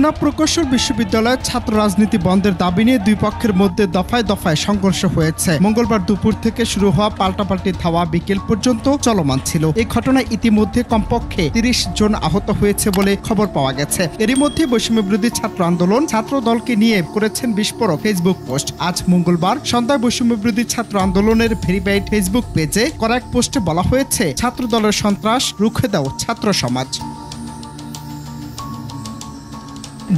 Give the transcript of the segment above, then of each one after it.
খুলনা প্রকৌশল বিশ্ববিদ্যালয়ের ছাত্র রাজনীতি বন্ধের দাবি নিয়ে দুই পক্ষের মধ্যে দফায় দফায় সংঘর্ষ হয়েছে। মঙ্গলবার দুপুর থেকে শুরু হওয়া পাল্টাপাল্টি ধাওয়া বিকেল পর্যন্ত চলমান ছিল। এই ঘটনায় ইতিমধ্যে কমপক্ষে ৩০ জন আহত হয়েছে বলে খবর পাওয়া গেছে। এরই মধ্যে বৈষম্যবিরোধী ছাত্র আন্দোলন ছাত্র দলকে নিয়ে করেছেন বিস্ফোরক ফেসবুক পোস্ট। আজ মঙ্গলবার সন্ধ্যায় বৈষম্যবিরোধী ছাত্র আন্দোলনের ভেরিফাইড ফেসবুক পেজে করা এক পোস্টে বলা হয়েছে, ছাত্র দলের সন্ত্রাস রুখে দাও ছাত্র সমাজ।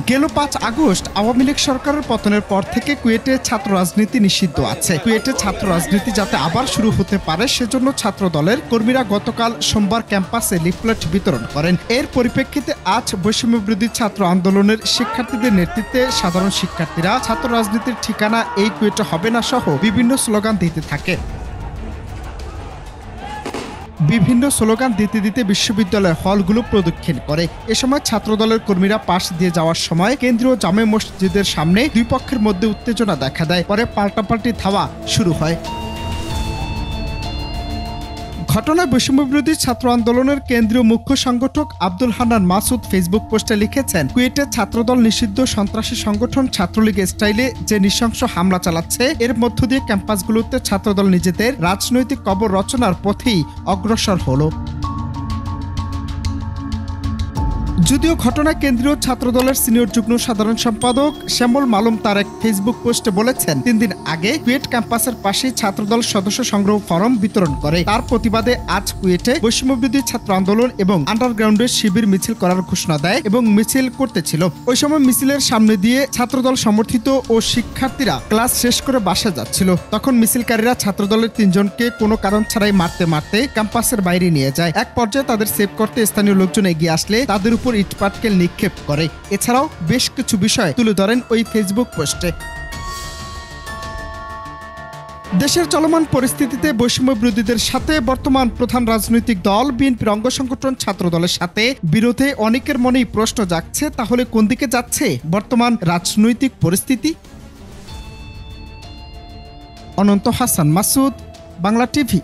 গেল ৫ আগস্ট আওয়ামী লীগ সরকারের পতনের পর থেকে কুয়েটে ছাত্র রাজনীতি নিষিদ্ধ আছে। কুয়েটে ছাত্র রাজনীতি যাতে আবার শুরু হতে পারে সেজন্য ছাত্র দলের কর্মীরা গতকাল সোমবার ক্যাম্পাসে লিফলেট বিতরণ করেন। এর পরিপ্রেক্ষিতে আজ বৈষম্যবিরোধী ছাত্র আন্দোলনের শিক্ষার্থীদের নেতৃত্বে সাধারণ শিক্ষার্থীরা ছাত্র রাজনীতির ঠিকানা এই কুয়েটে হবে না সহ বিভিন্ন স্লোগান দিতে থাকে। বিশ্ববিদ্যালয়ের হলগুলো প্রদক্ষিণ করে। এ সময় ছাত্রদলের কর্মীরা পাশ দিয়ে যাওয়ার সময় কেন্দ্রীয় জামে মসজিদের সামনে দুই পক্ষের মধ্যে উত্তেজনা দেখা দেয়। পরে পাল্টাপাল্টি ধাওয়া শুরু হয়। ঘটনায় বৈষম্যবিরোধী ছাত্র আন্দোলনের কেন্দ্রীয় মুখ্য সংগঠক আব্দুল হান্নান মাসুদ ফেসবুক পোস্টে লিখেছেন, কুয়েটে ছাত্রদল নিষিদ্ধ সন্ত্রাসী সংগঠন ছাত্রলীগ স্টাইলে যে নৃশংস হামলা চালাচ্ছে, এর মধ্য দিয়ে ক্যাম্পাসগুলোতে ছাত্রদল নিজেদের রাজনৈতিক কবর রচনার পথেই অগ্রসর হলো। যদিও ঘটনায় কেন্দ্রীয় ছাত্রদলের সিনিয়র যুগ্ম সাধারণ সম্পাদক শ্যামল মালুম তার এক ফেসবুক পোস্টে বলেছেন, ৩ দিন আগে কুয়েট ক্যাম্পাসের পাশেই ছাত্রদল সদস্য সংগ্রহ ফরম বিতরণ করে। তার প্রতিবাদে আজ কুয়েটে বৈষম্যবিরোধী ছাত্র আন্দোলন এবং আন্ডারগ্রাউন্ডের শিবির মিছিল করার ঘোষণা দেয় এবং মিছিল করতেছিল। ওই সময় মিছিলের সামনে দিয়ে ছাত্রদল সমর্থিত ও শিক্ষার্থীরা ক্লাস শেষ করে বাসা যাচ্ছিল। তখন মিছিলকারীরা ছাত্রদলের ৩ জনকে কোনো কারণ ছাড়াই মারতে ক্যাম্পাসের বাইরে নিয়ে যায়। এক পর্যায়ে তাদের সেভ করতে স্থানীয় লোকজন এগিয়ে আসলে তাদের উপর ইটপাটকেল নিক্ষেপ করে। এছাড়াও বেশ কিছু বিষয় তুলে ধরেন ওই ফেসবুক পোস্টে। দেশের চলমান পরিস্থিতিতে বৈষম্য বিরোধীদের সাথে বর্তমান প্রধান রাজনৈতিক দল বিএনপির অঙ্গ সংগঠন ছাত্র দলের সাথে বিরোধে অনেকের মনেই প্রশ্ন জাগছে, তাহলে কোন দিকে যাচ্ছে বর্তমান রাজনৈতিক পরিস্থিতি? অনন্ত হাসান মাসুদ, বাংলা টিভি।